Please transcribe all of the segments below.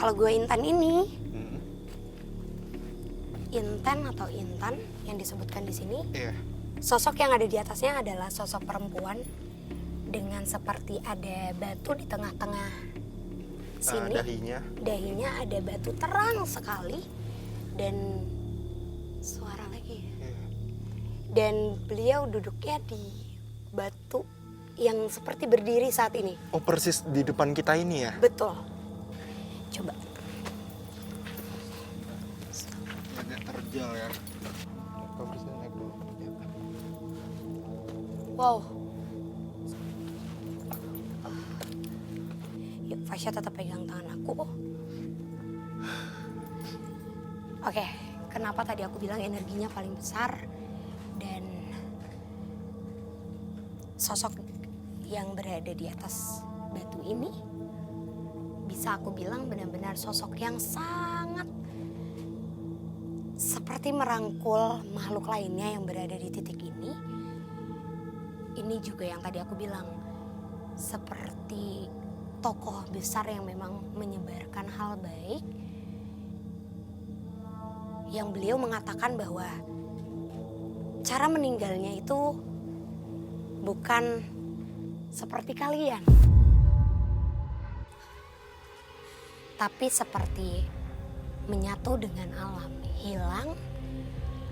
Kalau gue Intan ini, Hmm. Intan yang disebutkan di sini, Iya. sosok yang ada di atasnya adalah sosok perempuan dengan seperti ada batu di tengah-tengah sini. Dahinya ada batu terang sekali dan suara lagi. Iya. Dan beliau duduknya di batu yang seperti berdiri saat ini. Oh, persis di depan kita ini ya? Betul. Coba. Agak terjal ya. Cover saya naik dulu. Wow. Yuk, Fasya tetap pegang tangan aku. Oke, kenapa tadi aku bilang energinya paling besar dan sosok yang berada di atas batu ini bisa aku bilang benar-benar sosok yang sangat seperti merangkul makhluk lainnya yang berada di titik ini. Ini juga yang tadi aku bilang seperti tokoh besar yang memang menyebarkan hal baik, yang beliau mengatakan bahwa cara meninggalnya itu bukan seperti kalian, tapi seperti menyatu dengan alam, hilang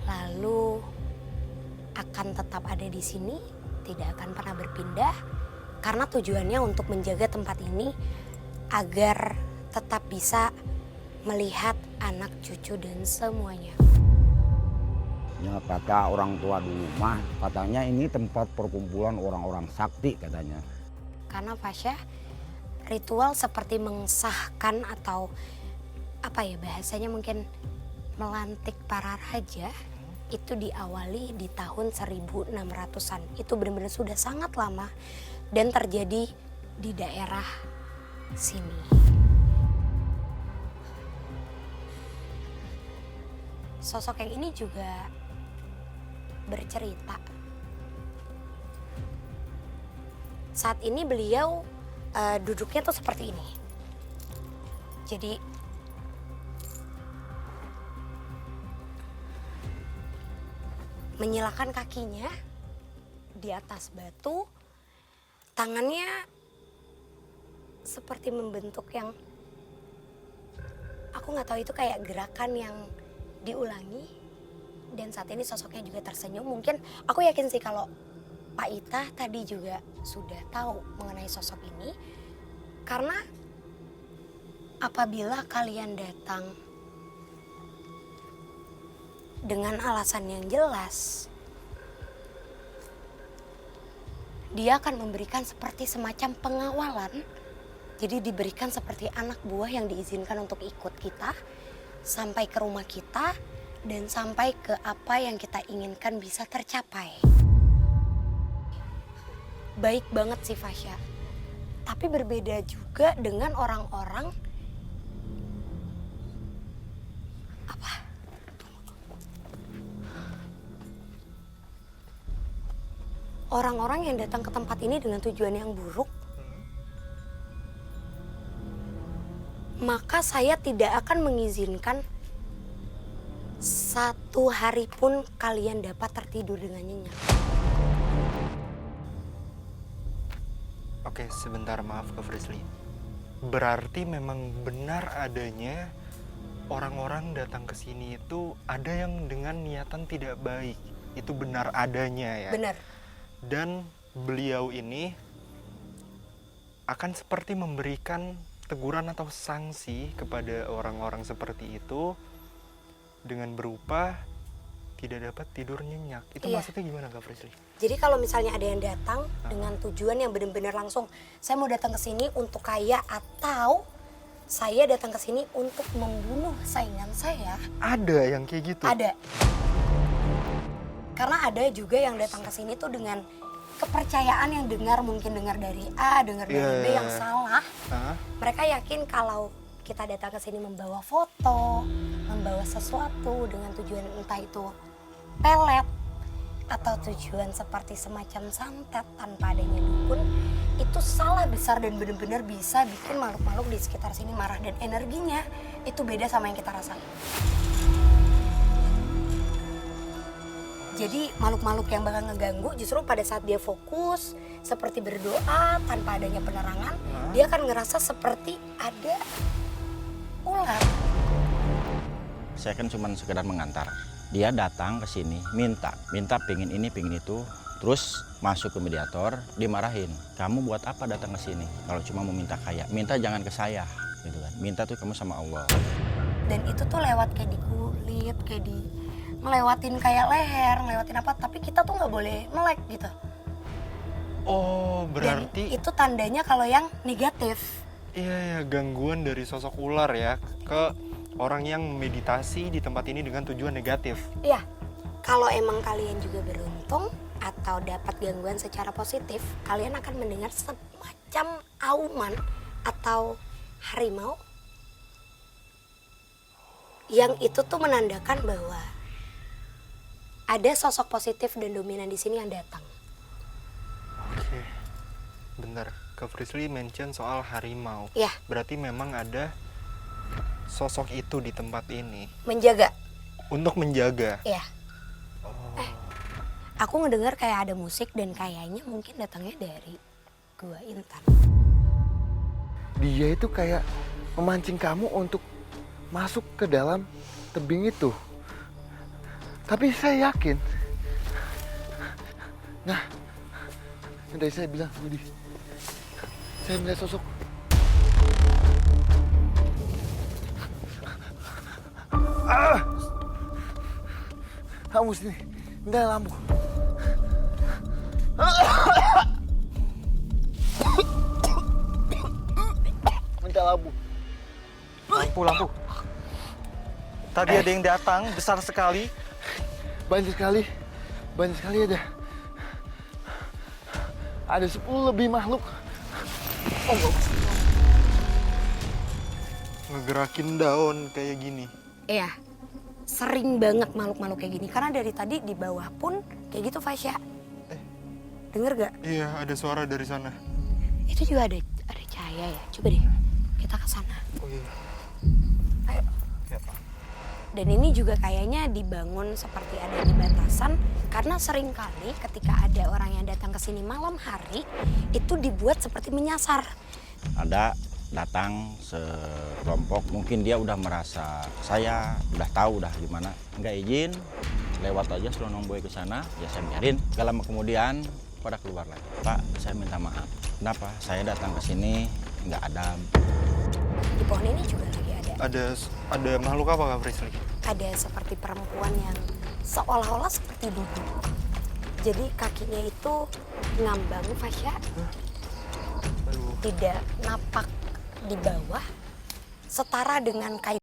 lalu akan tetap ada di sini, tidak akan pernah berpindah karena tujuannya untuk menjaga tempat ini agar tetap bisa melihat anak cucu dan semuanya. Ya, kata orang tua dulu mah, katanya ini tempat perkumpulan orang-orang sakti katanya. Karena Fasya, ritual seperti mengesahkan atau apa ya bahasanya mungkin melantik para raja itu diawali di tahun 1600-an. Itu benar-benar sudah sangat lama dan terjadi di daerah sini. Sosok yang ini juga bercerita. Saat ini beliau duduknya tuh seperti ini. Jadi menyilakan kakinya di atas batu, tangannya seperti membentuk yang aku nggak tahu itu kayak gerakan yang diulangi. Dan saat ini sosoknya juga tersenyum. Mungkin aku yakin sih kalau Pak Ita tadi juga sudah tahu mengenai sosok ini. Karena apabila kalian datang dengan alasan yang jelas, dia akan memberikan seperti semacam pengawalan. Jadi diberikan seperti anak buah yang diizinkan untuk ikut kita sampai ke rumah kita dan sampai ke apa yang kita inginkan bisa tercapai. Baik banget sih Fasya. Tapi berbeda juga dengan orang-orang orang-orang yang datang ke tempat ini dengan tujuan yang buruk. Maka saya tidak akan mengizinkan satu hari pun kalian dapat tertidur dengan nyenyak. Oke, sebentar, maaf Kak Frisly. Berarti memang benar adanya orang-orang datang ke sini itu ada yang dengan niatan tidak baik. Itu benar adanya ya? Benar. Dan beliau ini akan seperti memberikan teguran atau sanksi kepada orang-orang seperti itu dengan berupa tidak dapat tidur nyenyak. Itu Iya. maksudnya gimana Kak Frisly? Jadi kalau misalnya ada yang datang dengan tujuan yang benar-benar langsung, saya mau datang ke sini untuk kaya atau saya datang ke sini untuk membunuh saingan saya. Ada yang kayak gitu? Ada. Karena ada juga yang datang ke sini tuh dengan kepercayaan yang mungkin dengar dari A, dengar dari B yang salah. Mereka yakin kalau kita datang ke sini membawa foto, membawa sesuatu dengan tujuan entah itu pelet atau tujuan seperti semacam santet tanpa adanya dukun, itu salah besar dan benar-benar bisa bikin makhluk-makhluk di sekitar sini marah dan energinya itu beda sama yang kita rasain. Jadi makhluk-makhluk yang bakal ngeganggu justru pada saat dia fokus seperti berdoa tanpa adanya penerangan, dia akan ngerasa seperti ada ular. Saya kan cuma sekedar mengantar. Dia datang ke sini, minta pingin ini, pingin itu, terus masuk ke mediator, dimarahin. Kamu buat apa datang ke sini? Kalau cuma mau minta kaya, minta jangan ke saya, gitu kan. Minta tuh kamu sama Allah. Dan itu tuh lewat kayak di kulit, kayak di ngelewatin kayak leher, ngelewatin apa, tapi kita tuh nggak boleh melek gitu. Oh, Dan berarti itu tandanya kalau yang negatif. iya ya, gangguan dari sosok ular ya ke orang yang meditasi di tempat ini dengan tujuan negatif. Iya, kalau emang kalian juga beruntung atau dapat gangguan secara positif, kalian akan mendengar semacam auman atau harimau yang itu tuh menandakan bahwa ada sosok positif dan dominan di sini yang datang. Oke, bentar. Kak Frisly mention soal harimau. Ya, Berarti memang ada sosok itu di tempat ini menjaga. untuk menjaga. Ya, Oh, aku ngedengar kayak ada musik dan kayaknya mungkin datangnya dari Gua Intan. Dia itu kayak memancing kamu untuk masuk ke dalam tebing itu. Tapi saya yakin. Nah, yang tadi saya bilang, Budi, saya melihat sosok. Kamu sini, minta lampu. Minta lampu. lampu. Tadi ada yang datang besar sekali. Banyak sekali ada. Ada 10 lebih makhluk. Oh, bagus. Ngegerakin daun kayak gini. Iya, sering banget makhluk-makhluk kayak gini. Karena dari tadi di bawah pun kayak gitu, Fasya. Denger gak? Iya, ada suara dari sana. Itu juga ada cahaya ya. Coba deh, kita ke sana. Oh iya. Ayo. Ya, Pak. Dan ini juga kayaknya dibangun seperti ada di batasan. Karena sering kali ketika ada orang yang datang ke sini malam hari, itu dibuat seperti menyasar. Ada datang sekelompok, mungkin dia udah merasa saya udah tahu dah gimana, nggak izin, lewat aja selonong boy ke sana, ya saya biarin. Gak lama kemudian pada keluar lagi, Pak, saya minta maaf. Kenapa? Saya datang ke sini nggak ada. Di pohon ini juga lagi Ada makhluk apa Kak Frisly? ada seperti perempuan yang seolah-olah seperti duduk. Jadi kakinya itu ngambang, Fasya. Aduh. Tidak napak di bawah, setara dengan kain